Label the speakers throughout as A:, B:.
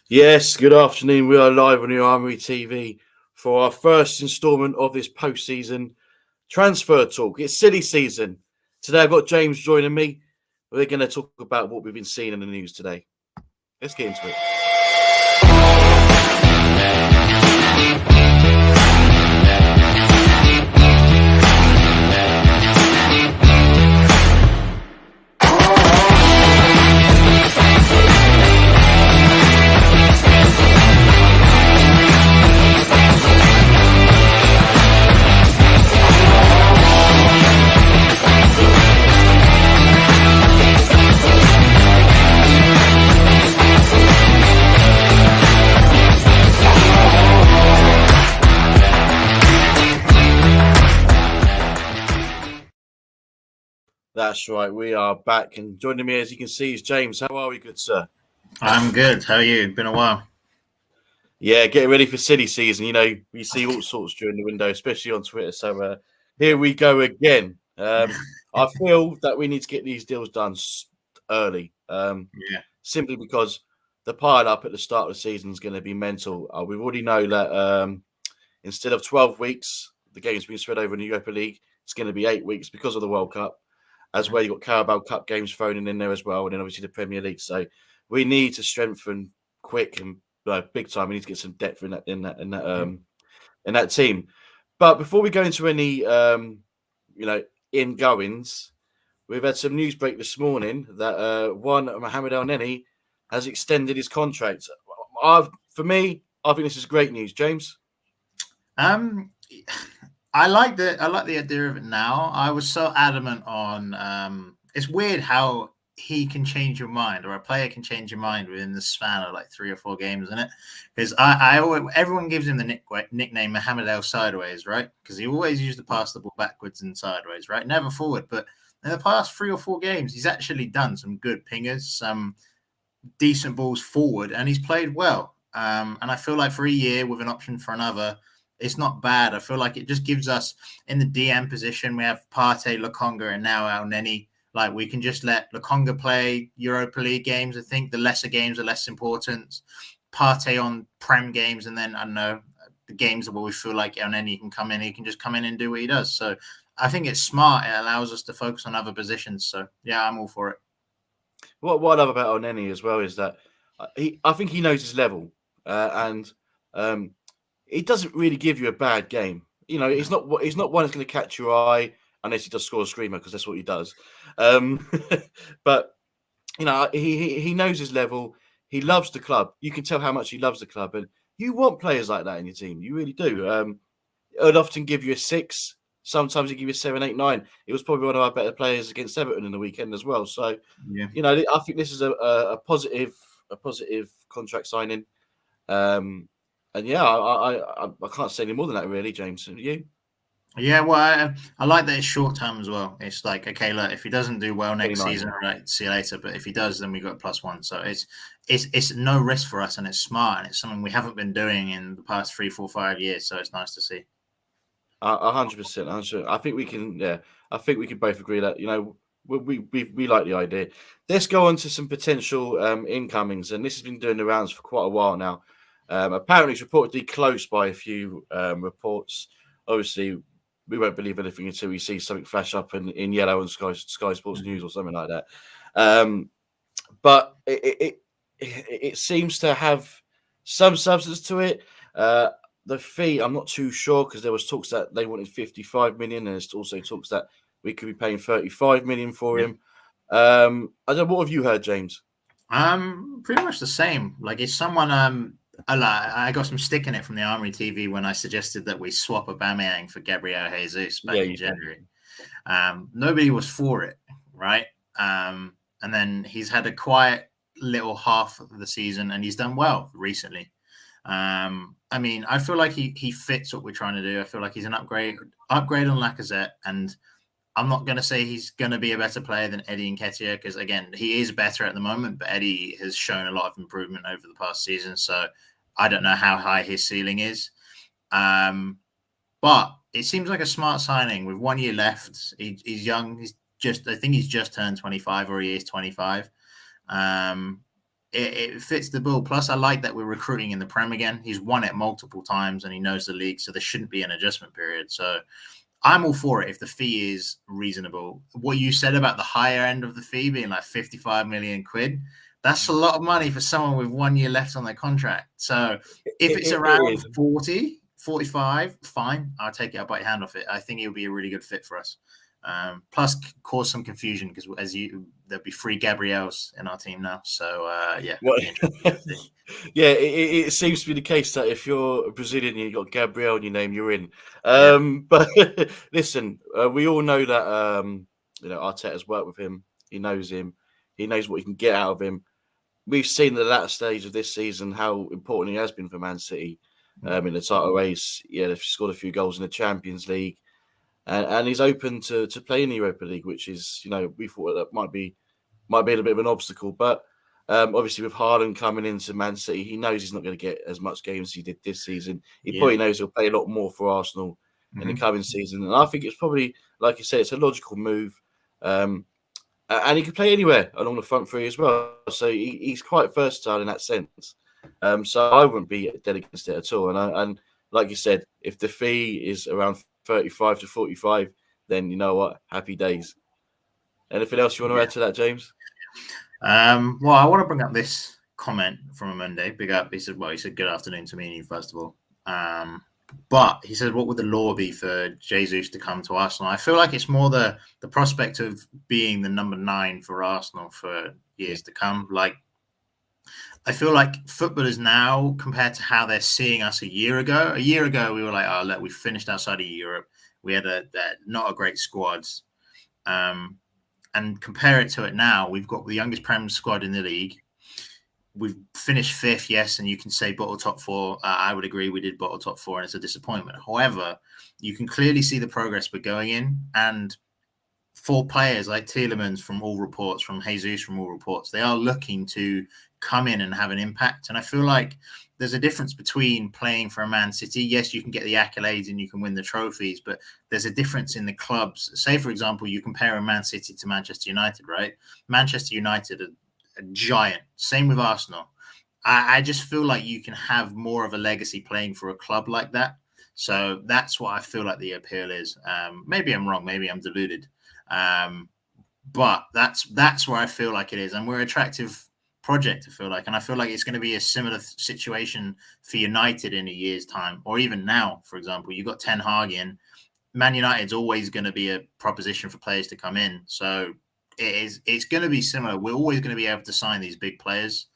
A: Yes, good afternoon. We are live on your Armoury TV for our first instalment of this post-season transfer talk. It's silly season. Today I've got James joining me. We're going to talk about what we've been seeing in the news today. Let's get into it. That's right. We are back, and joining me, as you can see, is James. How are we, good sir?
B: I'm good. How are you? Been a while.
A: Yeah, getting ready for silly season. You know, we see all sorts during the window, especially on Twitter. So here we go again. I feel that we need to get these deals done early. Simply because the pile up at the start of the season is going to be mental. We already know that instead of 12 weeks, the game's been spread over in the Europa League. It's going to be 8 weeks because of the World Cup, as well. You've got Carabao Cup games thrown in there as well, and then obviously the Premier League. So we need to strengthen quick and big time. We need to get some depth in that team. But before we go into any ingoings, we've had some news break this morning that one Mohamed Elneny has extended his contract. For me, I think this is great news, James.
B: I like the idea of it now. I was so adamant on. It's weird how he can change your mind, or a player can change your mind within the span of like 3 or 4 games, isn't it? Because I always, everyone gives him the nickname Mohamed El Sideways, right? Because he always used to pass the ball backwards and sideways, right? Never forward. But in the past 3 or 4 games, he's actually done some good pingers, some decent balls forward, and he's played well. And I feel like for a year with an option for another, it's not bad. I feel like it just gives us in the DM position. We have Partey, Lokonga, and now Elneny. Like, we can just let Lokonga play Europa League games. I think the lesser games are less important. Partey on Prem games, and then, I don't know, the games where we feel like Elneny can come in. He can just come in and do what he does. So I think it's smart. It allows us to focus on other positions. So, yeah, I'm all for it.
A: What I love about Elneny as well is that I think he knows his level, and he doesn't really give you a bad game. You know, he's not one that's going to catch your eye unless he does score a screamer, because that's what he does. But you know, he knows his level. He loves the club. You can tell how much he loves the club, and you want players like that in your team. You really do. He'll often give you a 6. Sometimes he give you a 7, 8, 9. He was probably one of our better players against Everton in the weekend as well. So,
B: yeah,
A: you know, I think this is a positive contract signing. And yeah, I can't say any more than that, really, James. You?
B: Yeah, well, I like that it's short term as well. It's like, okay, look, if he doesn't do well next
A: 29.
B: season, right, see you later. But if he does, then we got +1. So it's no risk for us, and it's smart, and it's something we haven't been doing in the past 3, 4, 5 years. So it's nice to see.
A: 100%. I think we can. Yeah, I think we can both agree that, you know, we like the idea. Let's go on to some potential incomings, and this has been doing the rounds for quite a while now. Apparently, it's reportedly close by a few reports. Obviously, we won't believe anything until we see something flash up in yellow on Sky Sports News or something like that. But it seems to have some substance to it. The fee, I'm not too sure, because there was talks that they wanted 55 million, and there's also talks that we could be paying 35 million for him. I don't know. What have you heard, James?
B: Pretty much the same. Like, it's someone I got some stick in it from the Armoury TV when I suggested that we swap Aubameyang for Gabriel Jesus back in January. Nobody was for it, right? And then he's had a quiet little half of the season, and he's done well recently. I mean, I feel like he fits what we're trying to do. I feel like he's an upgrade on Lacazette, and I'm not going to say he's going to be a better player than Eddie Nketiah, because, again, he is better at the moment, but Eddie has shown a lot of improvement over the past season, so I don't know how high his ceiling is. But it seems like a smart signing with 1 year left. He's young. I think he's just turned 25, or he is 25. it fits the bill. Plus, I like that we're recruiting in the Prem again. He's won it multiple times and he knows the league, so there shouldn't be an adjustment period. So I'm all for it if the fee is reasonable. What you said about the higher end of the fee being like 55 million quid, that's a lot of money for someone with 1 year left on their contract. So if it's around 40, 45, fine. I'll take it. I'll bite your hand off it. I think it would be a really good fit for us. Plus cause some confusion because there'll be 3 Gabriels in our team now. So yeah.
A: Well, yeah, it seems to be the case that if you're a Brazilian and you've got Gabriel in your name, you're in. But listen, we all know that Arteta's worked with him. He knows him. He knows what he can get out of him. We've seen the latter stage of this season how important he has been for Man City in the title race. Yeah, they've scored a few goals in the Champions League. And he's open to play in the Europa League, which is, we thought that might be a little bit of an obstacle. But obviously, with Haaland coming into Man City, he knows he's not going to get as much games as he did this season. He probably knows he'll play a lot more for Arsenal in the coming season. And I think it's probably, like you said, it's a logical move. And he can play anywhere along the front three as well. So he's quite versatile in that sense. So I wouldn't be dead against it at all. And like you said, if the fee is around 35 to 45, then you know what? Happy days. Anything else you want to add to that, James?
B: Well, I want to bring up this comment from a Monday. Big up. He said good afternoon to me and you, first of all. But he said, what would the law be for Jesus to come to Arsenal? I feel like it's more the prospect of being the number 9 for Arsenal for years to come. Like, I feel like footballers now, compared to how they're seeing us a year ago, we were like, oh, look, we finished outside of Europe. We had not a great squad. And compare it to it now, we've got the youngest Prem squad in the league. We've finished 5th, yes, and you can say bottle top 4. I would agree we did bottle top 4, and it's a disappointment. However, you can clearly see the progress we're going in, and for players like Tielemans from all reports, from Jesus from all reports, they are looking to come in and have an impact. And I feel like there's a difference between playing for a Man City. Yes, you can get the accolades and you can win the trophies, but there's a difference in the clubs. Say, for example, you compare a Man City to Manchester United, right? Manchester United are a giant. Same with Arsenal. I just feel like you can have more of a legacy playing for a club like that. So that's what I feel like the appeal is. Maybe I'm wrong. Maybe I'm deluded. But that's where I feel like it is. And we're an attractive project, I feel like. And I feel like it's going to be a similar situation for United in a year's time, or even now, for example. You've got Ten Hag in. Man United's always going to be a proposition for players to come in. So it's going to be similar. We're always going to be able to sign these big players.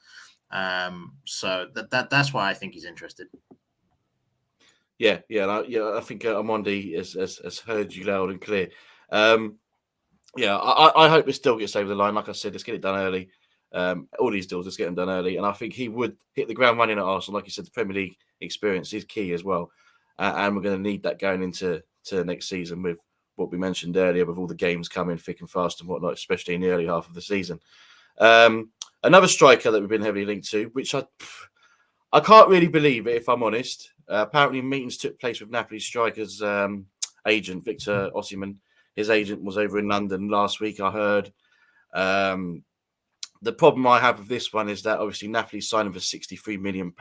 B: So that's why I think he's interested.
A: Yeah. I think Amondi has heard you loud and clear. I hope this deal gets over the line. Like I said, let's get it done early. All these deals, let's get them done early. And I think he would hit the ground running at Arsenal. Like you said, the Premier League experience is key as well. And we're going to need that going into next season with what we mentioned earlier, with all the games coming thick and fast and whatnot, especially in the early half of the season. Another striker that we've been heavily linked to, which I can't really believe it, if I'm honest. Apparently, meetings took place with Napoli striker's agent, Victor Osimhen. His agent was over in London last week, I heard. The problem I have with this one is that obviously Napoli signed him for £63 million.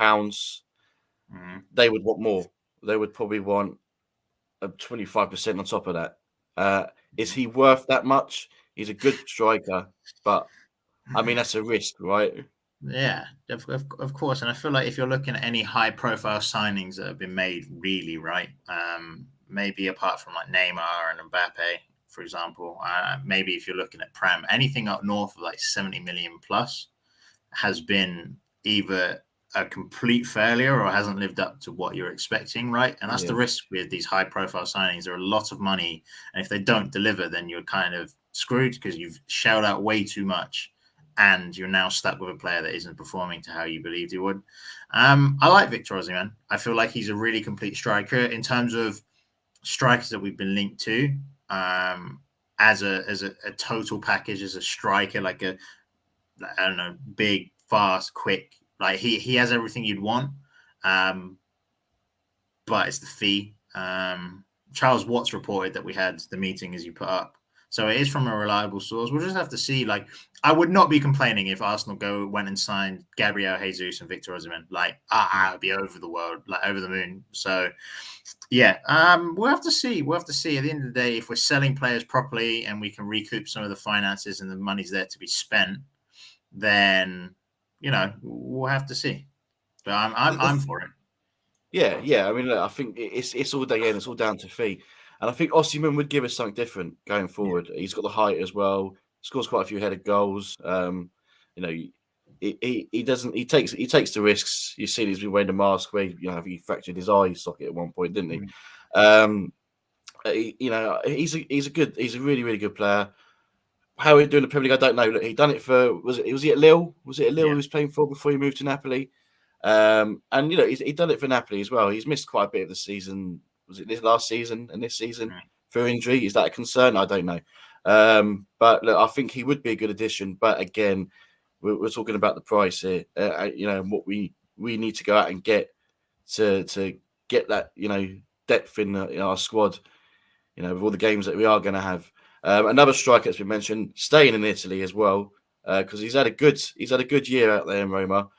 A: They would want more. They would probably want a 25% on top of that. Is he worth that much? He's a good striker, but I mean, that's a risk, right?
B: Yeah, of course. And I feel like if you're looking at any high-profile signings that have been made, really, right? Maybe apart from like Neymar and Mbappe, for example, maybe if you're looking at Prem, anything up north of like 70 million plus has been either a complete failure or hasn't lived up to what you're expecting, right? And that's the risk with these high-profile signings. There are a lot of money, and if they don't deliver, then you're kind of screwed because you've shelled out way too much. And you're now stuck with a player that isn't performing to how you believed he would. I like Victor Osimhen. I feel like he's a really complete striker in terms of strikers that we've been linked to as a total package, as a striker, like big, fast, quick. Like he has everything you'd want, but it's the fee. Charles Watts reported that we had the meeting as you put up So it is from a reliable source. We'll just have to see. Like, I would not be complaining if Arsenal went and signed Gabriel Jesus and Victor Osimhen. Like, I would be over the world, like over the moon. So, yeah, we'll have to see. We'll have to see. At the end of the day, if we're selling players properly and we can recoup some of the finances and the money's there to be spent, then we'll have to see. But I'm for it.
A: Yeah. I mean, look, I think it's all again. It's all down to fee, and I think Osimhen would give us something different going forward. Yeah. He's got the height as well. Scores quite a few headed goals. He doesn't. He takes the risks. You see, he's been wearing the mask where he fractured his eye socket at one point, didn't he? He's a really really good player. How he doing the Premier League, I don't know. Look, he done it for was he at Lille? Was it at Lille he was playing for before he moved to Napoli? And he's done it for Napoli as well. He's missed quite a bit of the season. Was it this last season and this season for injury? Is that a concern? I don't know. But look, I think he would be a good addition. But again, we're talking about the price here. What we need to go out and get to get that depth in our squad. With all the games that we are going to have. Another striker that's been mentioned, staying in Italy as well, because he's had a good year out there in Roma.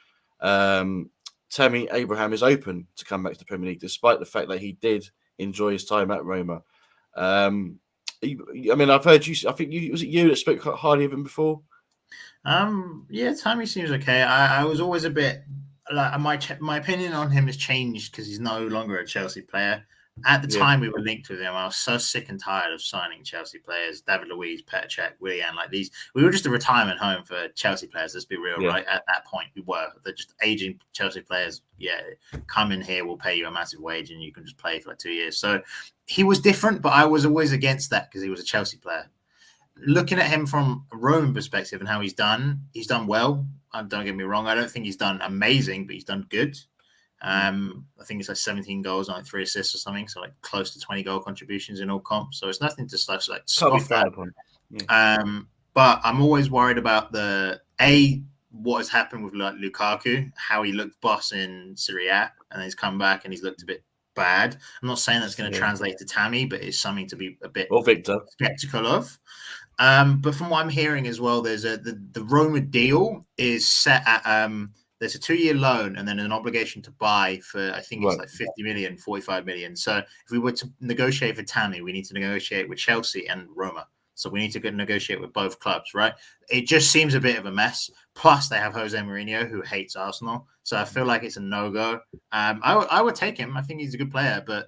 A: Tammy Abraham is open to come back to the Premier League, despite the fact that he did enjoy his time at Roma. I mean, I've heard you. I think was it you that spoke highly of him before?
B: Yeah, Tammy seems okay. I was always a bit like my opinion on him has changed because he's no longer a Chelsea player. At the time we were linked with him, I was so sick and tired of signing Chelsea players, David Luiz, Petr Cech, Willian, like these. We were just a retirement home for Chelsea players, let's be real, right? At that point, we were. They're just aging Chelsea players. Yeah, come in here, we'll pay you a massive wage and you can just play for like 2 years. So he was different, but I was always against that because he was a Chelsea player. Looking at him from a Roman perspective and how he's done well. Don't get me wrong. I don't think he's done amazing, but he's done good. I think it's like 17 goals and like 3 assists or something, so like close to 20 goal contributions in all comps. So it's nothing to scoff at. But I'm always worried about what has happened with like Lukaku, how he looked boss in Serie A, and he's come back and he's looked a bit bad. I'm not saying that's going to translate to Tammy, but it's something to be a bit skeptical of. But from what I'm hearing as well, there's the Roma deal is set at there's a 2-year loan and then an obligation to buy for, I think it's like 50 million, 45 million. So if we were to negotiate for Tammy, we need to negotiate with Chelsea and Roma. So we need to negotiate with both clubs, right? It just seems a bit of a mess. Plus, they have Jose Mourinho, who hates Arsenal. So I feel like it's a no-go. I would take him. I think he's a good player. But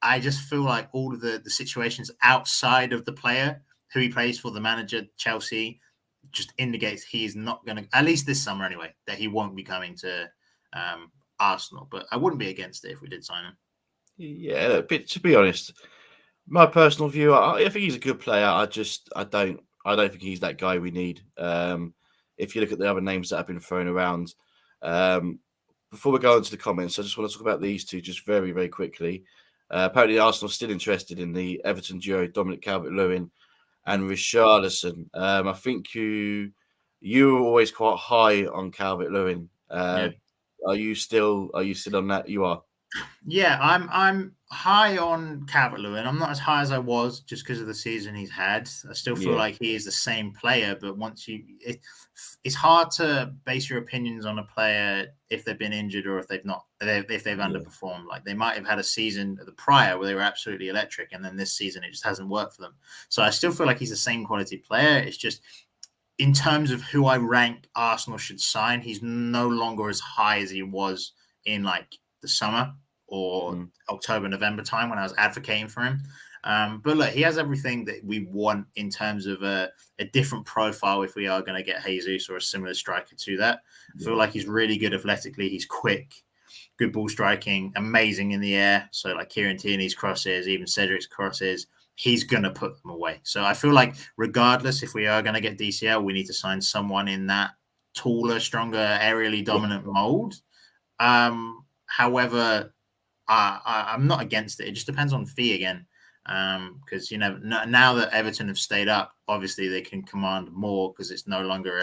B: I just feel like all of the situations outside of the player, who he plays for, the manager, Chelsea, just indicates he is not going to, at least this summer anyway, that he won't be coming to Arsenal. But I wouldn't be against it if we did sign him.
A: Yeah, but to be honest, my personal view, I think he's a good player. I don't think he's that guy we need. If you look at the other names that have been thrown around, before we go into the comments, I just want to talk about these two just very, very quickly. Apparently, Arsenal still interested in the Everton duo, Dominic Calvert-Lewin and Richarlison. I think you were always quite high on Calvert-Lewin. Are you still on that? You are.
B: Yeah, I'm high on Calvert-Lewin. I'm not as high as I was just because of the season he's had. I still feel like he is the same player, but it's hard to base your opinions on a player if they've been injured or if they've not, if they've underperformed. Like they might have had a season the prior where they were absolutely electric, and then this season it just hasn't worked for them. So I still feel like he's the same quality player. It's just in terms of who I rank Arsenal should sign, he's no longer as high as he was in like the summer or October, November time when I was advocating for him. But look, he has everything that we want in terms of a different profile if we are going to get Jesus or a similar striker to that. I feel like he's really good athletically. He's quick, good ball striking, amazing in the air. So like Kieran Tierney's crosses, even Cedric's crosses, he's going to put them away. So I feel like regardless if we are going to get DCL, we need to sign someone in that taller, stronger, aerially dominant mold. However, I'm not against it. It just depends on fee again. Because now that Everton have stayed up, obviously they can command more because it's no longer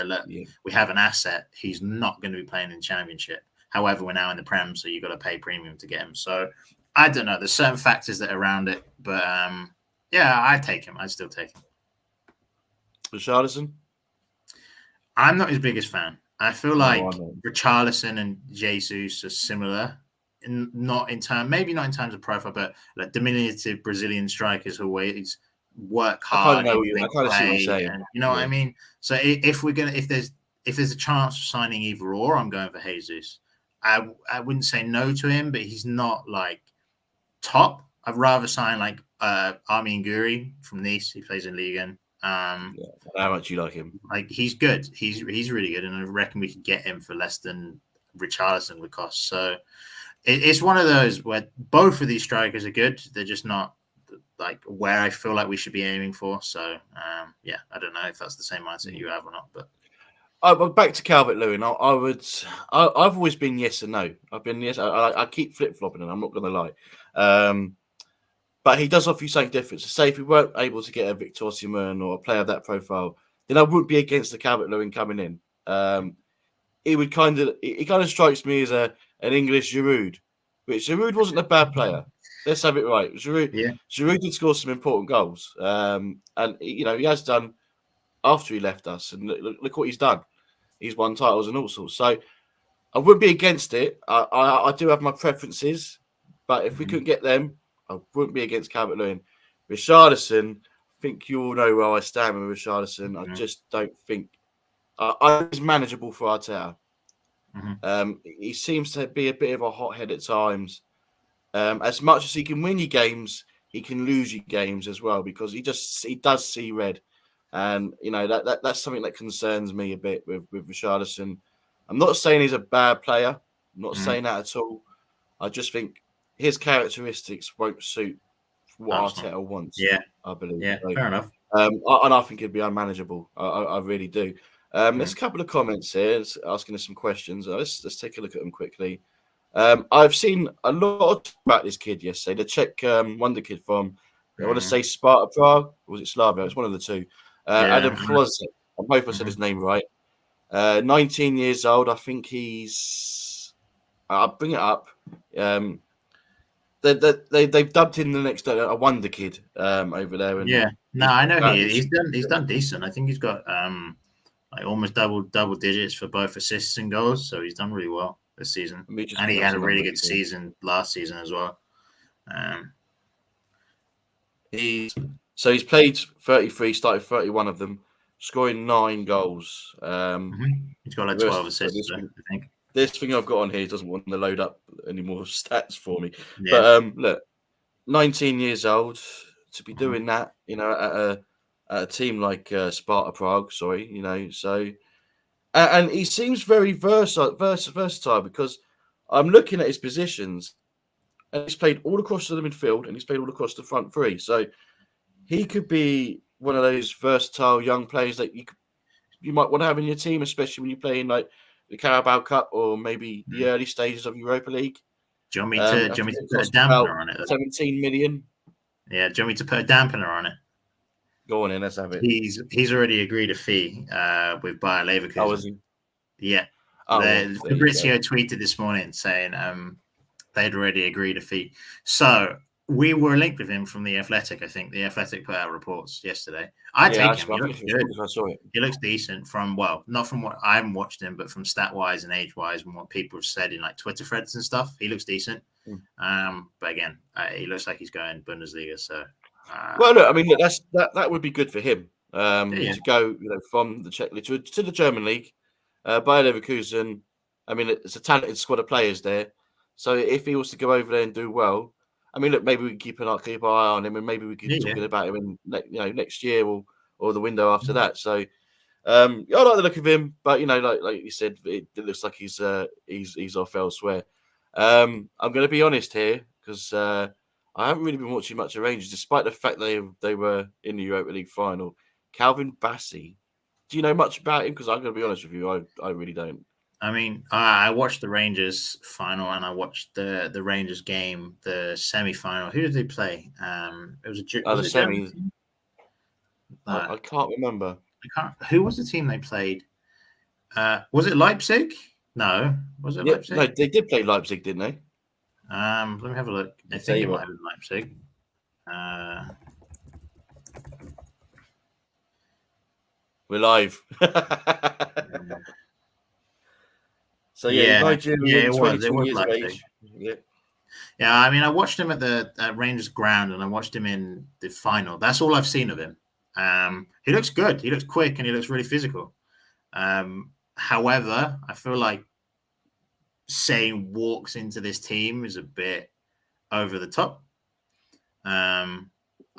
B: we have an asset. He's not going to be playing in Championship. However, we're now in the Prem, so you've got to pay premium to get him. So I don't know. There's certain factors that are around it, but I'd take him. I'd still take him.
A: Richarlison?
B: I'm not his biggest fan. I feel like
A: I'm not.
B: Richarlison and Jesus are similar, maybe not in terms of profile, but like diminutive Brazilian strikers who always work
A: I kind of
B: hard,
A: know. I
B: interlink
A: kind of see what you're
B: play,
A: saying.
B: and you know what I mean. So if there's a chance of signing either or, I'm going for Jesus. I wouldn't say no to him, but he's not like top. I'd rather sign like Armoury from Nice. He plays in Ligue 1.
A: How much you like him?
B: Like he's good. He's really good, and I reckon we could get him for less than Richarlison would cost. So it's one of those where both of these strikers are good. They're just not like where I feel like we should be aiming for. So yeah, I don't know if that's the same mindset you have or not, but.
A: Back to Calvert-Lewin. I've always been yes and no. I've been yes. I keep flip-flopping, and I'm not going to lie. But he does offer you something different. So say if we weren't able to get a Victor Osimhen or a player of that profile, then I wouldn't be against the Calvert-Lewin coming in. It kind of strikes me as an English Giroud, which Giroud wasn't a bad player. Let's have it right. Giroud did score some important goals, and he has done after he left us. And look what he's done. He's won titles and all sorts. So I wouldn't be against it. I do have my preferences, but if we couldn't get them, I wouldn't be against Calvert-Lewin. Richarlison, I think you all know where I stand with Richarlison. I just don't think he's manageable for Arteta. He seems to be a bit of a hothead at times. As much as he can win you games, he can lose you games as well because he does see red, and that's something that concerns me a bit with Richarlison. I'm not saying he's a bad player. I'm not saying that at all. I just think his characteristics won't suit what Arteta wants.
B: Yeah,
A: I believe.
B: Yeah,
A: so,
B: fair enough.
A: And I think it'd be unmanageable. I really do. There's a couple of comments here asking us some questions. Let's take a look at them quickly. I've seen a lot about this kid yesterday. The Czech wonder kid from, I want to say Sparta Prague, or was it Slavia? It's one of the two. Adam Closet. I hope I said his name right. 19 years old. I think he's. I'll bring it up. They've dubbed him the next a wonder kid over there. And
B: I know he's done decent. I think he's got like almost double digits for both assists and goals. So he's done really well this season, and he had a really good season last season as well.
A: He's played 33, started 31 of them, scoring 9 goals.
B: He's got like 12 assists, I think.
A: This thing I've got on here doesn't want to load up any more stats for me. Yeah. But look, 19 years old to be doing that, at a team like Sparta Prague. So, and he seems very versatile because I'm looking at his positions, and he's played all across the midfield and he's played all across the front three. So he could be one of those versatile young players that you might want to have in your team, especially when you're playing like the Carabao Cup or maybe the early stages of Europa League.
B: Do you want me to put a dampener on it?
A: 17 million.
B: Yeah, do you want me to put a dampener on it?
A: Go on in, let's have it.
B: He's already agreed a fee with Bayer Leverkusen.
A: Oh, is he?
B: Yeah. Fabrizio tweeted this morning saying they'd already agreed a fee. So we were linked with him from The Athletic, I think. The Athletic put out reports yesterday. I take him. He looks good.
A: I saw it.
B: He looks decent not from what I haven't watched him, but from stat-wise and age-wise and what people have said in like Twitter threads and stuff. He looks decent. But again, he looks like he's going Bundesliga. So,
A: well, look, I mean, look, that would be good for him to go, from the Czech League to the German League. Bayer Leverkusen, I mean, it's a talented squad of players there. So if he was to go over there and do well, I mean, look, maybe we can keep an eye on him, and maybe we can talk about him in next year or the window after that. So I like the look of him, but like you said, it looks like he's off elsewhere. I'm going to be honest here because I haven't really been watching much of Rangers, despite the fact they were in the Europa League final. Calvin Bassey, do you know much about him? Because I'm going to be honest with you, I really don't.
B: I mean, I watched the Rangers final and I watched the Rangers game, the semi-final. Who did they play? It was
A: the semi. I can't remember.
B: Who was the team they played? Was it Leipzig? No. Was it Leipzig?
A: No, they did play Leipzig, didn't they?
B: Let me have a look. I think it might have been Leipzig.
A: We're live. So yeah, Nigerian,
B: it
A: 22
B: was
A: years of
B: live too.
A: age. Yeah.
B: Yeah, I mean, I watched him at the Rangers ground, and I watched him in the final. That's all I've seen of him. He looks good. He looks quick, and he looks really physical. However, I feel like saying walks into this team is a bit over the top. I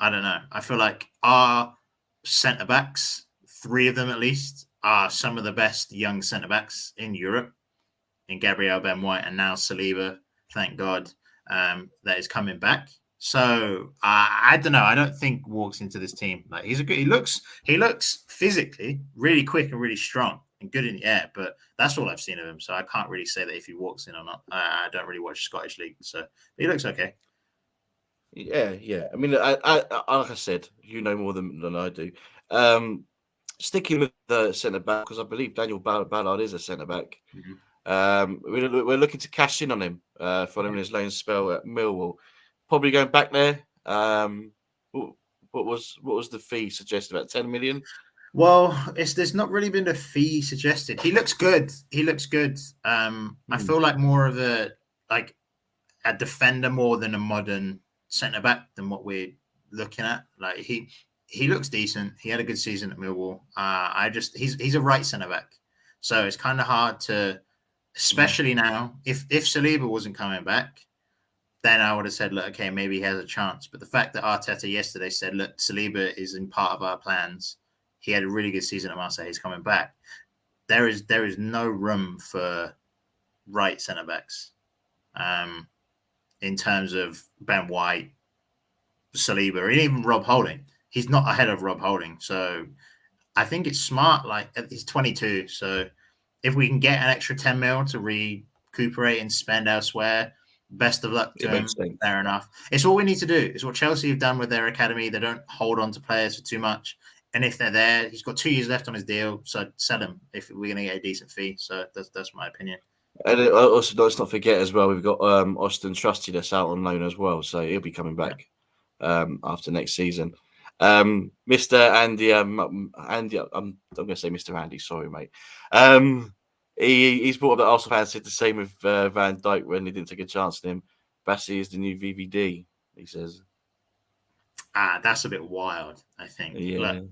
B: don't know. I feel like our centre backs, 3 of them at least, are some of the best young centre backs in Europe. In Gabriel, Ben White, and now Saliba. Thank God that is coming back. So I don't know. I don't think walks into this team. Like he looks physically really quick and really strong and good in the air. But that's all I've seen of him. So I can't really say that if he walks in or not. I don't really watch Scottish League, so he looks okay.
A: Yeah. I mean, I like I said, you know more than I do. Sticking with the centre back, because I believe Daniel Ballard is a centre back.
B: Mm-hmm.
A: We're looking to cash in on him following his loan spell at Millwall. Probably going back there. What was the fee suggested? About 10 million?
B: Well, there's not really been a fee suggested. He looks good. I feel like more of a defender more than a modern centre back than what we're looking at. Like he looks decent. He had a good season at Millwall. He's a right centre back, so it's kind of hard to, especially now. If Saliba wasn't coming back, then I would have said, look, okay, maybe he has a chance. But the fact that Arteta yesterday said, look, Saliba is in part of our plans. He had a really good season at Marseille. He's coming back. There is no room for right centre backs. In terms of Ben White, Saliba, and even Rob Holding. He's not ahead of Rob Holding. So I think it's smart. Like, he's 22. So if we can get an extra 10 mil to recuperate and spend elsewhere, best of luck to him. Fair enough. It's what we need to do. It's what Chelsea have done with their academy. They don't hold on to players for too much. And if they're there, he's got 2 years left on his deal. So sell him if we're going to get a decent fee. So that's my opinion.
A: And also, let's not forget as well, we've got Austin Trusty that's out on loan as well, so he'll be coming back after next season. Mr. Andy, Andy, I'm going to say Mr. Andy. Sorry, mate. He's brought up that Arsenal fans said the same with Van Dijk when they didn't take a chance on him. Bassey is the new VVD, he says.
B: That's a bit wild, I think.
A: Yeah.
B: Look,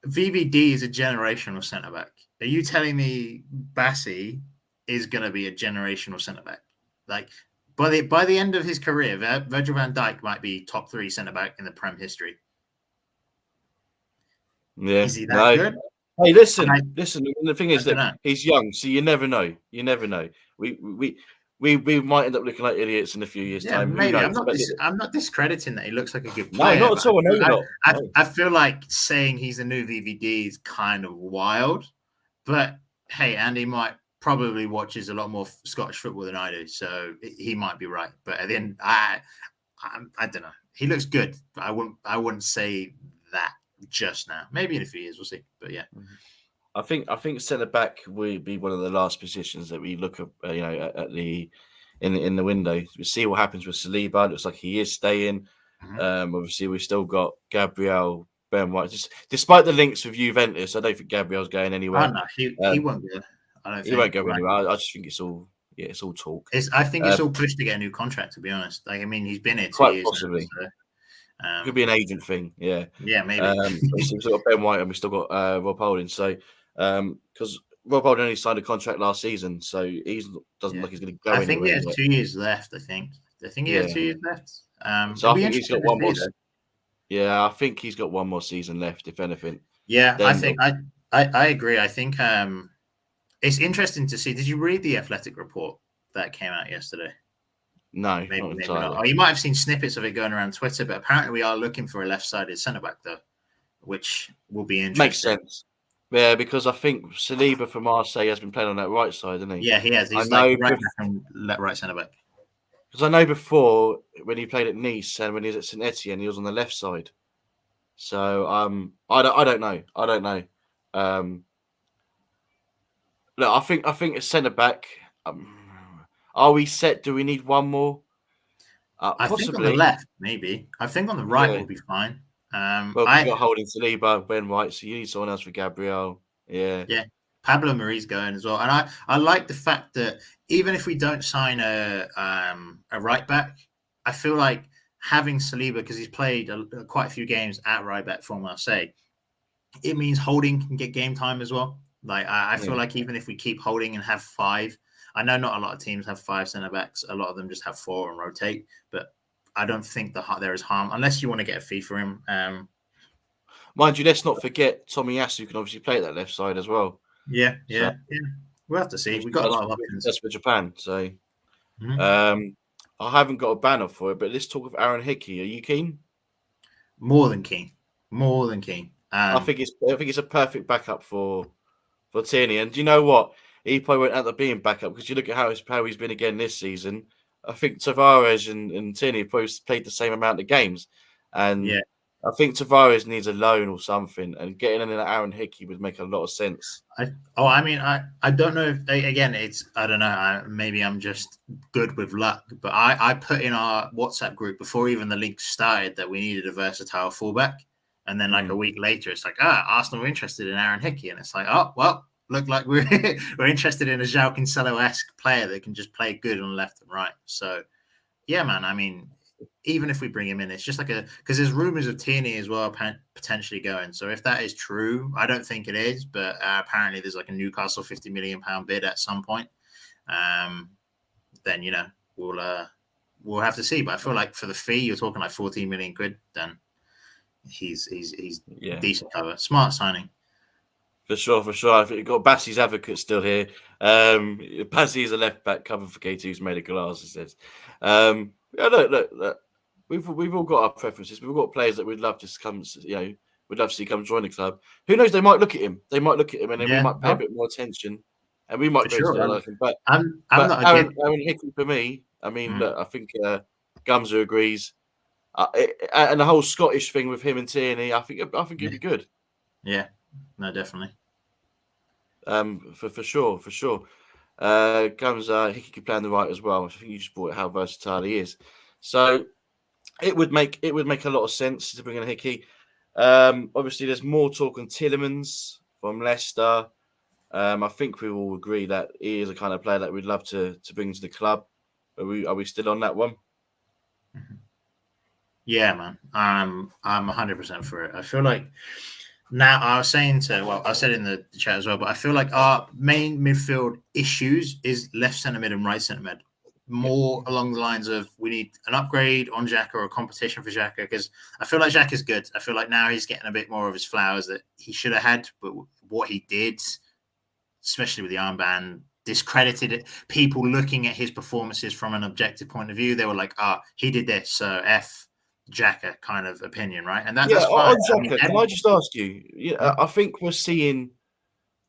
B: VVD is a generational centre back. Are you telling me Bassey is going to be a generational centre back? Like, by the end of his career, Virgil van Dijk might be top 3 centre back in the Prem history.
A: Yeah,
B: is he that good?
A: Hey, listen. The thing is that he's young, so you never know. We might end up looking like idiots in a few years' time.
B: Maybe. I'm not discrediting that he looks like a good player.
A: No, not at all. No,
B: I feel like saying he's a new VVD is kind of wild. But hey, Andy might probably watches a lot more Scottish football than I do, so he might be right. But at the end, I don't know. He looks good. I wouldn't say that just now. Maybe in a few years, we'll see. But yeah.
A: I think centre back will be one of the last positions that we look at, at the in the window. We see what happens with Saliba. It looks like he is staying. Obviously, we've still got Gabriel, Ben White. Despite the links with Juventus, I don't think Gabriel's going anywhere.
B: Oh, no, he won't go.
A: He won't go anywhere. I just think it's all talk.
B: I think it's all pushed to get a new contract. To be honest, like, I mean, he's been here 2
A: quite
B: years.
A: Possibly.
B: Now, so.
A: Could be an agent thing, yeah.
B: Yeah, maybe.
A: We've still got Ben White and we've still got Rob Holding. So, because Rob Holding only signed a contract last season, so he doesn't look like he's going to go anywhere.
B: I think he has 2 years left. I think he has 2 years left.
A: So I think he's got one more. Yeah, I think he's got one more season left, if anything.
B: Yeah, I think I agree. I think it's interesting to see. Did you read the Athletic report that came out yesterday?
A: No,
B: maybe not. Oh, you might have seen snippets of it going around Twitter, but apparently we are looking for a left-sided centre-back, though, which will be interesting.
A: Makes sense. Yeah, because I think Saliba from Marseille has been playing on that right side, hasn't he?
B: Yeah, he has. He's like right centre-back.
A: Because I know before, when he played at Nice and when he was at St Etienne, he was on the left side. So, I don't know. Look, I think a centre-back... are we set? Do we need one more?
B: I think on the left, maybe. I think on the right will be fine.
A: Well, because you got holding Saliba, Ben White, so you need someone else for Gabriel. Yeah.
B: Pablo Marie's going as well, and I like the fact that even if we don't sign a right back, I feel like having Saliba, because he's played quite a few games at right back for Marseille, it means Holding can get game time as well. Like I feel like even if we keep Holding and have 5, I know not a lot of teams have 5 centre backs. A lot of them just have 4 and rotate, but I don't think there is harm unless you want to get a fee for him.
A: Mind you, let's not forget Tomiyasu can obviously play that left side as well.
B: Yeah. We'll have to see. We've got a lot of options.
A: That's for Japan. So, I haven't got a banner for it, but let's talk of Aaron Hickey. Are you keen?
B: More than keen.
A: I think it's a perfect backup for Tierney. And do you know what? He probably won't end up being backup because you look at how he's been again this season. I think Tavares and Tierney have probably played the same amount of games, and I think Tavares needs a loan or something, and getting in Aaron Hickey would make a lot of sense.
B: I don't know if, again, I don't know. Maybe I'm just good with luck, but I put in our WhatsApp group before even the link started that we needed a versatile fullback. And then like a week later, it's like, Arsenal were interested in Aaron Hickey. And it's like, oh, well, look like we're interested in a João Cancelo-esque player that can just play good on left and right. So, yeah, man, I mean, even if we bring him in, it's just like because there's rumors of Tierney as well potentially going. So if that is true, I don't think it is, but apparently there's like a Newcastle £50 million bid at some point. Then, we'll have to see. But I feel like for the fee, you're talking like 14 million quid, then he's decent cover. Smart signing.
A: For sure. I think you've got Bassey's advocate still here. Bassey is a left back cover for K2 who's made a glass, it says. Look. We've all got our preferences. We've got players that we'd love to come, we'd love to see come join the club. Who knows? They might look at him. And then we might pay a bit more attention, and we might go to like him. But
B: I'm not
A: Aaron Hickey for me. I mean, look, I think Gumser agrees, and the whole Scottish thing with him and Tierney. I think it'd be good.
B: Yeah, no, definitely.
A: For sure. Gumser, Hickey could play on the right as well. I think you just brought how versatile he is. So. It would make a lot of sense to bring in Hickey. Obviously, there's more talk on Tielemans from Leicester. I think we all agree that he is a kind of player that we'd love to bring to the club. Are we still on that one?
B: Yeah, man. I'm 100% for it. I feel like now I said in the chat as well, but I feel like our main midfield issues is left centre mid and right centre mid. More along the lines of we need an upgrade on Xhaka or a competition for Xhaka, because I feel like Xhaka is good. I feel like now he's getting a bit more of his flowers that he should have had, but what he did, especially with the armband, discredited it. People looking at his performances from an objective point of view, they were like, he did this, so F Xhaka kind of opinion, right? And that's fine.
A: On Xhaka, can I just ask you? Yeah, I think we're seeing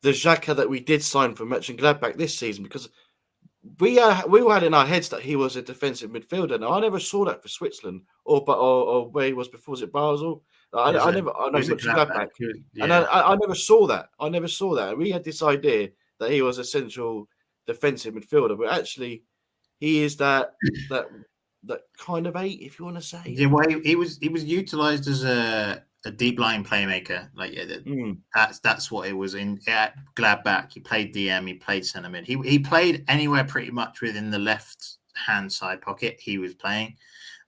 A: the Xhaka that we did sign for Mönchengladbach this season, because we all had in our heads that he was a defensive midfielder. Now I never saw that for Switzerland or where he was before. Was it Basel? I never saw that. I never saw that. We had this idea that he was a central defensive midfielder, but actually he is that kind of 8, if you want to say.
B: Yeah, well, he was utilized as a deep line playmaker. Like that's what it was in at Gladbach. He played DM, he played centre mid. He played anywhere pretty much within the left hand side pocket he was playing.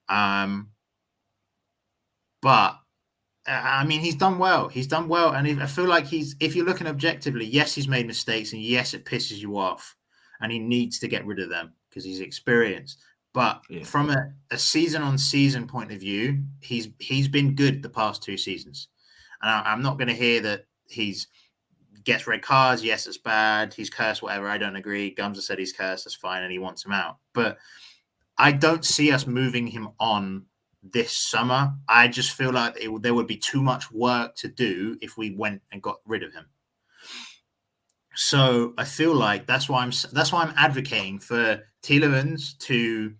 B: But I mean, he's done well. And I feel like if you're looking objectively, yes, he's made mistakes, and yes, it pisses you off, and he needs to get rid of them because he's experienced. But from a season-on-season point of view, he's been good the past 2 seasons. And I'm not going to hear that he's gets red cards. Yes, it's bad. He's cursed, whatever. I don't agree. Gumser said he's cursed. That's fine, and he wants him out. But I don't see us moving him on this summer. I just feel like there would be too much work to do if we went and got rid of him. So I feel like that's why I'm advocating for Tielemans to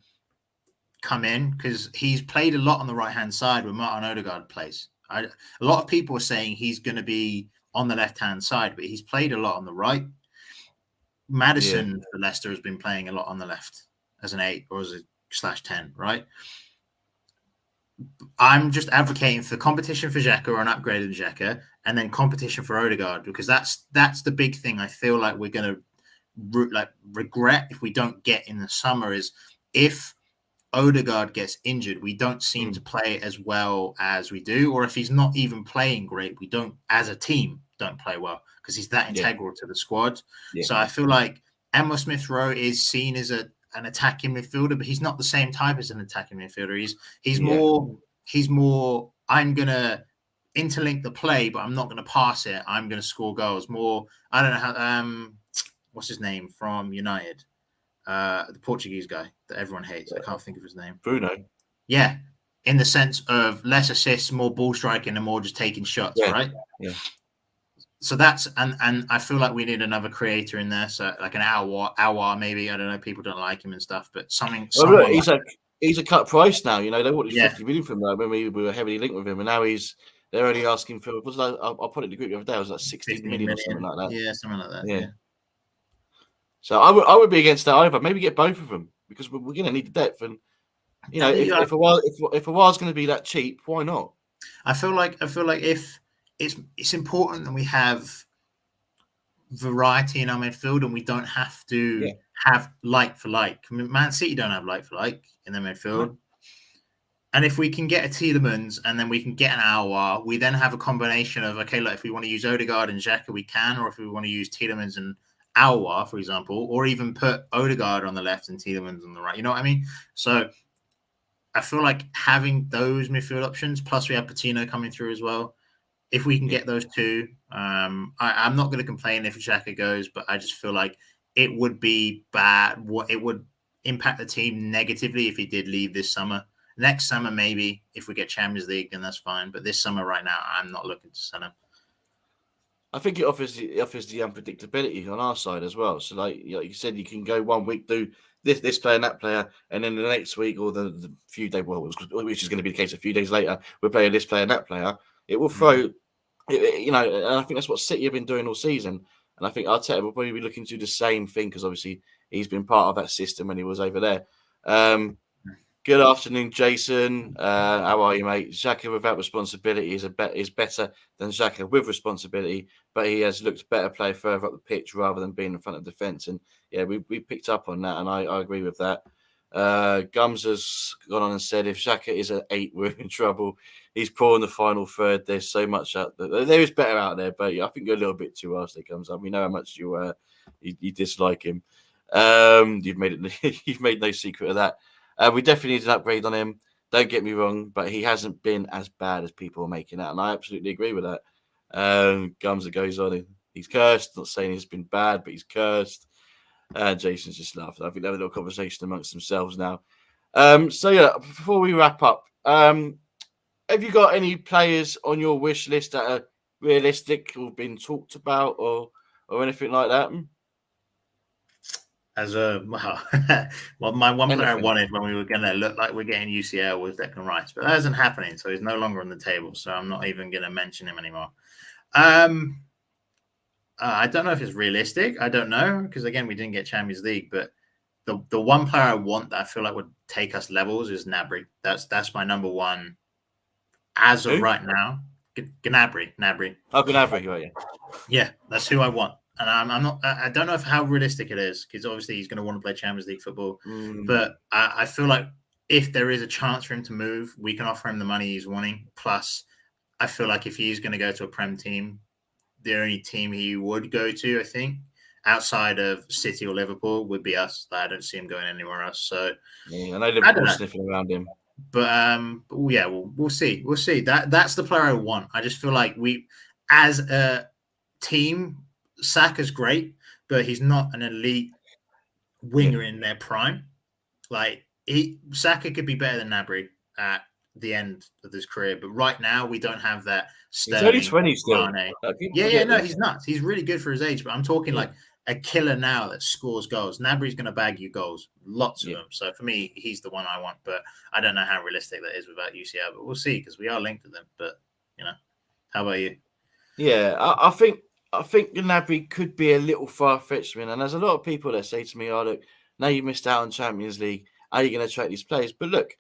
B: come in, because he's played a lot on the right-hand side where Martin Odegaard plays. A lot of people are saying he's going to be on the left-hand side, but he's played a lot on the right. Maddison for Leicester has been playing a lot on the left as an 8 or as a /10, right? I'm just advocating for competition for Xhaka or an upgraded Xhaka, and then competition for Odegaard, because that's the big thing. I feel like we're going to regret if we don't get in the summer is if Odegaard gets injured, we don't seem to play as well as we do, or if he's not even playing great, we don't, as a team, don't play well because he's that integral to the squad. So I feel like Emma Smith Rowe is seen as an attacking midfielder, but he's not the same type as an attacking midfielder. He's more. I'm gonna interlink the play, but I'm not gonna pass it. I'm gonna score goals. More. I don't know how. What's his name from United? The Portuguese guy that everyone hates. I can't think of his name.
A: Bruno.
B: Yeah, in the sense of less assists, more ball striking, and more just taking shots, right?
A: Yeah.
B: So that's and I feel like we need another creator in there. So like an Awar maybe. I don't know. People don't like him and stuff, but something.
A: Well, look, he's a cut price now. You know, they wanted 50 million from that when we were heavily linked with him, and now they're only asking for. I'll put it in the group the other day. It was like 16 million or something like that.
B: Yeah, something like that. Yeah.
A: So I would be against that either. Maybe get both of them because we're going to need the depth. And you know, if a while's going to be that cheap, why not?
B: I feel like if it's important that we have variety in our midfield and we don't have to have like for like. I mean, Man City don't have like for like in their midfield. No. And if we can get a Tielemans and then we can get an Aouar, we then have a combination of, okay, look, if we want to use Odegaard and Xhaka, we can, or if we want to use Tielemans and Aouar, for example, or even put Odegaard on the left and Tielemans on the right. You know what I mean? So I feel like having those midfield options, plus we have Patino coming through as well. If we can get those two, I'm not going to complain if Xhaka goes, but I just feel like it would be bad. It would impact the team negatively if he did leave this summer. Next summer, maybe, if we get Champions League, then that's fine. But this summer, right now, I'm not looking to sell him.
A: I think it offers the unpredictability on our side as well. So, like you said, you can go 1 week, do this player and that player, and then the next week or the few days, which is going to be the case a few days later, we're playing this player and that player. It will throw, you know, and I think that's what City have been doing all season. And I think Arteta will probably be looking to do the same thing because obviously he's been part of that system when he was over there. Good afternoon, Jason. How are you, mate? Xhaka without responsibility is better than Xhaka with responsibility, but he has looked better play further up the pitch rather than being in front of defence. And yeah, we picked up on that, and I agree with that. Gums has gone on and said if Xhaka is at 8, we're in trouble. He's poor in the final third. There's so much out there. There is better out there, but I think you're a little bit too harsh. Gums. We know how much you dislike him. You've made no secret of that. We definitely need an upgrade on him. Don't get me wrong, but he hasn't been as bad as people are making out, and I absolutely agree with that. Gums that goes on. He's cursed. Not saying he's been bad, but he's cursed. Jason's just laughing. I think they have a little conversation amongst themselves now. So yeah, before we wrap up, have you got any players on your wish list that are realistic or been talked about or anything like that?
B: Well, my one player I wanted when we were going to look like we're getting UCL was Declan Rice, but that isn't happening, so he's no longer on the table. So I'm not even going to mention him anymore. I don't know if it's realistic. I don't know because again, we didn't get Champions League, but the one player I want that I feel like would take us levels is Gnabry. That's my number one as of right now. Gnabry.
A: Oh, Gnabry, right?
B: Yeah, that's who I want. And I'm not. I don't know how realistic it is because obviously he's going to want to play Champions League football. But I feel like if there is a chance for him to move, we can offer him the money he's wanting. Plus, I feel like if he's going to go to a Prem team, the only team he would go to, I think, outside of City or Liverpool, would be us. I don't see him going anywhere else. So
A: I know Liverpool sniffing around him.
B: But yeah, we'll see. We'll see. That's the player I want. I just feel like we, as a team. Saka's great, but he's not an elite winger in their prime. Like Saka could be better than Gnabry at the end of his career, but right now we don't have that.
A: Sterling, he's only 20 still.
B: No, he's nuts. He's really good for his age, but I'm talking like a killer now that scores goals. Gnabry's going to bag you goals, lots of them. So for me, he's the one I want, but I don't know how realistic that is without UCL, but we'll see because we are linked to them. But how about you?
A: Yeah, I think Gnabry could be a little far-fetched, and there's a lot of people that say to me, "Oh, look, now you missed out on Champions League. How are you going to attract these players?" But look,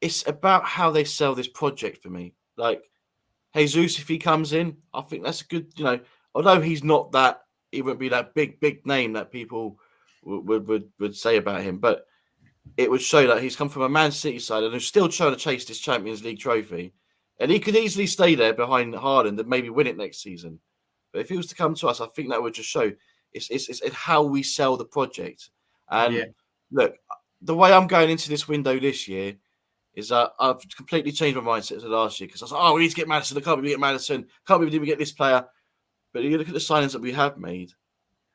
A: it's about how they sell this project for me. Like Jesus, if he comes in, I think that's a good, although he's not that, he wouldn't be that big name that people would say about him, but it would show that he's come from a Man City side and is still trying to chase this Champions League trophy. And he could easily stay there behind Haaland and maybe win it next season. But if he was to come to us, I think that would just show it's how we sell the project. And look, the way I'm going into this window this year is that I've completely changed my mindset to last year because I was like, we need to get Maddison. I can't believe we get Maddison. Can't believe we get this player. But you look at the signings that we have made,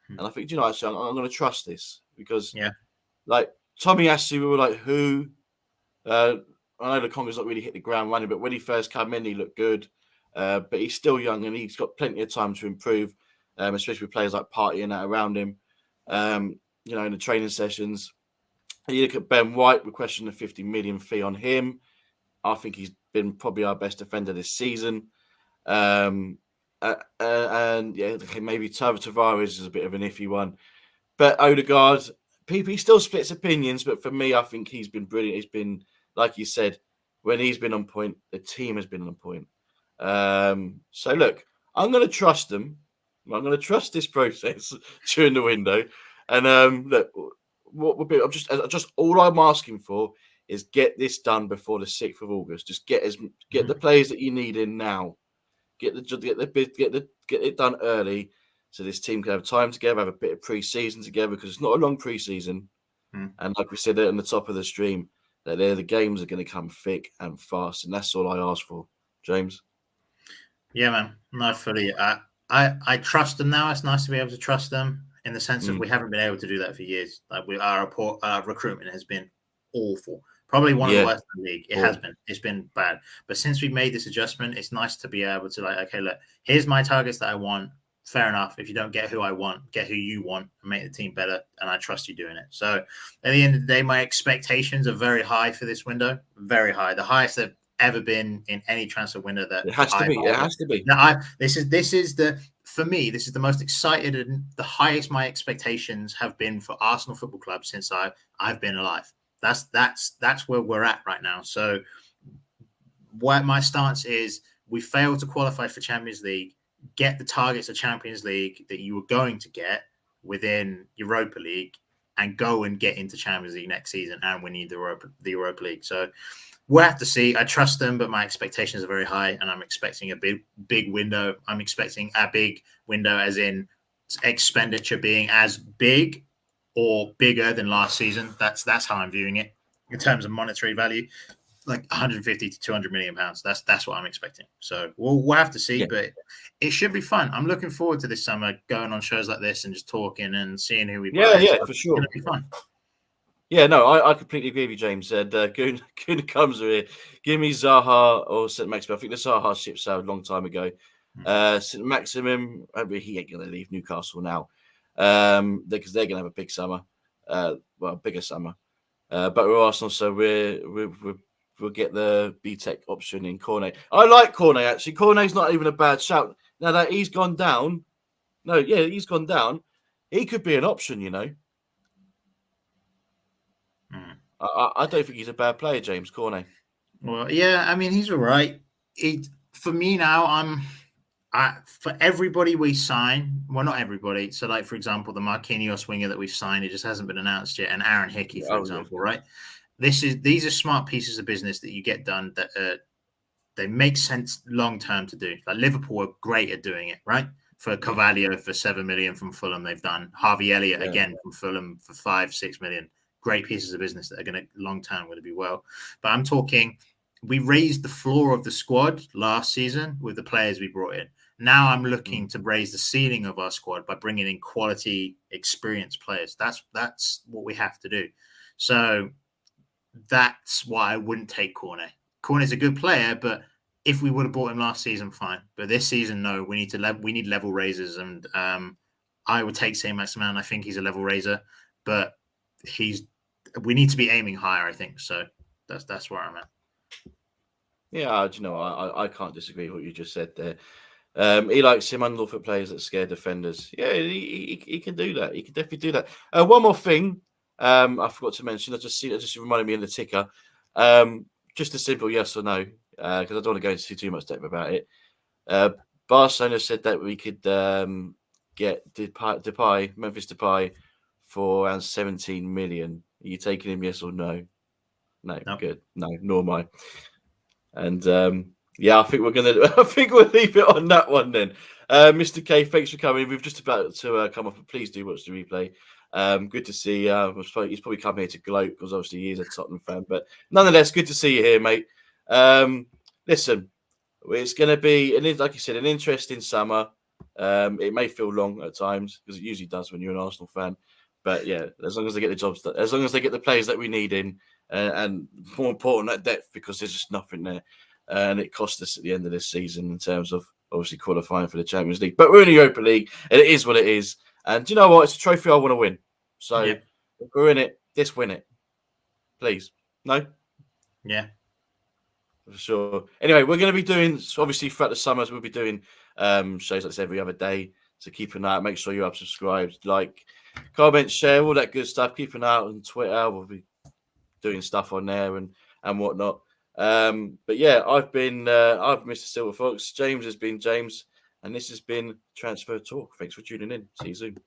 A: and I think, actually, I'm going to trust this because, like, Tommy Asu, we were like, who? I know Lukonga's not really hit the ground running, but when he first came in, he looked good. But he's still young and he's got plenty of time to improve, especially with players like Partey and that around him, in the training sessions. And you look at Ben White, we question the 50 million fee on him. I think he's been probably our best defender this season. And maybe Tavares is a bit of an iffy one. But Odegaard, he still splits opinions, but for me, I think he's been brilliant. He's been, like you said, when he's been on point, the team has been on point. So look, I'm going to trust them. I'm going to trust this process during the window. And look, what would be? I'm just all I'm asking for is get this done before the 6th of August. Just get the players that you need in now. Get it done early, so this team can have time together, have a bit of pre-season together, because it's not a long pre-season. And like we said on the top of the stream, that the games are going to come thick and fast, and that's all I ask for. James?
B: Yeah, man. No, fully. I trust them now. It's nice to be able to trust them in the sense of we haven't been able to do that for years. Like our recruitment has been awful. Probably one of the worst in the league. It has been. It's been bad. But since we've made this adjustment, it's nice to be able to okay, look, here's my targets that I want. Fair enough. If you don't get who I want, get who you want and make the team better. And I trust you doing it. So at the end of the day, my expectations are very high for this window. Very high. The highest they've ever been in any transfer window that
A: it has to be. It has to be.
B: Now, this is for me, this is the most excited and the highest my expectations have been for Arsenal Football Club since I've been alive. That's where we're at right now. So what my stance is, we failed to qualify for Champions League, get the targets of Champions League that you were going to get within Europa League, and go and get into Champions League next season, and we need the Europa League. So we'll have to see. I trust them, but my expectations are very high, and I'm expecting a big window. I'm expecting a big window as in expenditure being as big or bigger than last season. That's how I'm viewing it in terms of monetary value, like 150 to 200 million pounds. That's what I'm expecting. So we'll have to see, but it should be fun. I'm looking forward to this summer going on shows like this and just talking and seeing who we buy.
A: Yeah, for sure.
B: It's gonna be fun.
A: Yeah, no, I completely agree with you, James. Goon comes here. Give me Zaha or St. Maximin. I think the Zaha ship sailed a long time ago. St. Maximin, he ain't going to leave Newcastle now because they're going to have a big summer. Bigger summer. But we're Arsenal, so we'll get the BTEC option in Cornet. I like Cornet, actually. Cornet's not even a bad shout. Now that he's gone down. He's gone down. He could be an option, you know. I don't think he's a bad player, James Cornet.
B: Well, yeah, I mean, he's all right. For me now, for everybody we sign, well, not everybody. So, like, for example, the Marquinhos winger that we've signed, it just hasn't been announced yet. And Aaron Hickey, for example, right? These are smart pieces of business that you get done that they make sense long-term to do. Like Liverpool are great at doing it, right? For Carvalho for 7 million from Fulham, they've done. Harvey Elliott, again, from Fulham for 5-6 million. Great pieces of business that are going to long-term going to be well. But I'm talking, we raised the floor of the squad last season with the players we brought in. Now I'm looking to raise the ceiling of our squad by bringing in quality, experienced players. That's what we have to do. So that's why I wouldn't take Cornet. Cornet's a good player, but if we would have bought him last season, fine. But this season, no. We need level raisers, and I would take St. Maximin. I think he's a level raiser, but we need to be aiming higher, I think. So that's where I'm at. Yeah,
A: I can't disagree with what you just said there. He likes him underfoot players that scare defenders. Yeah, he can do that. He can definitely do that. One more thing, I forgot to mention. I just reminded me in the ticker. just a simple yes or no, because I don't want to go into too much depth about it. Barcelona said that we could get Depay, Memphis Depay, for around 17 million. Are you taking him, yes or no? No, good. No, nor am I. And I think we're gonna. I think we'll leave it on that one then. Mr. K, thanks for coming. We've just about to come off, but please do watch the replay. Good to see. He's probably come here to gloat because obviously he is a Tottenham fan, but nonetheless, good to see you here, mate. Listen, it's going to be, like you said, an interesting summer. It may feel long at times because it usually does when you're an Arsenal fan. But yeah, as long as they get the jobs, as long as they get the players that we need in, and more important, that depth, because there's just nothing there, and it cost us at the end of this season in terms of obviously qualifying for the Champions League. But we're in the Europa League, and it is what it is. And do you know what? It's a trophy I want to win. So if we're in it, let's win it, please. No.
B: Yeah.
A: For sure. Anyway, we're going to be doing, obviously throughout the summers, we'll be doing shows like this every other day. So keep an eye out. Make sure you're subscribed, like, comment, share, all that good stuff. Keep an eye out on Twitter. We'll be doing stuff on there and whatnot. But yeah, I've been Mr. Silver Fox. James has been James, and this has been Transfer Talk. Thanks for tuning in. See you soon.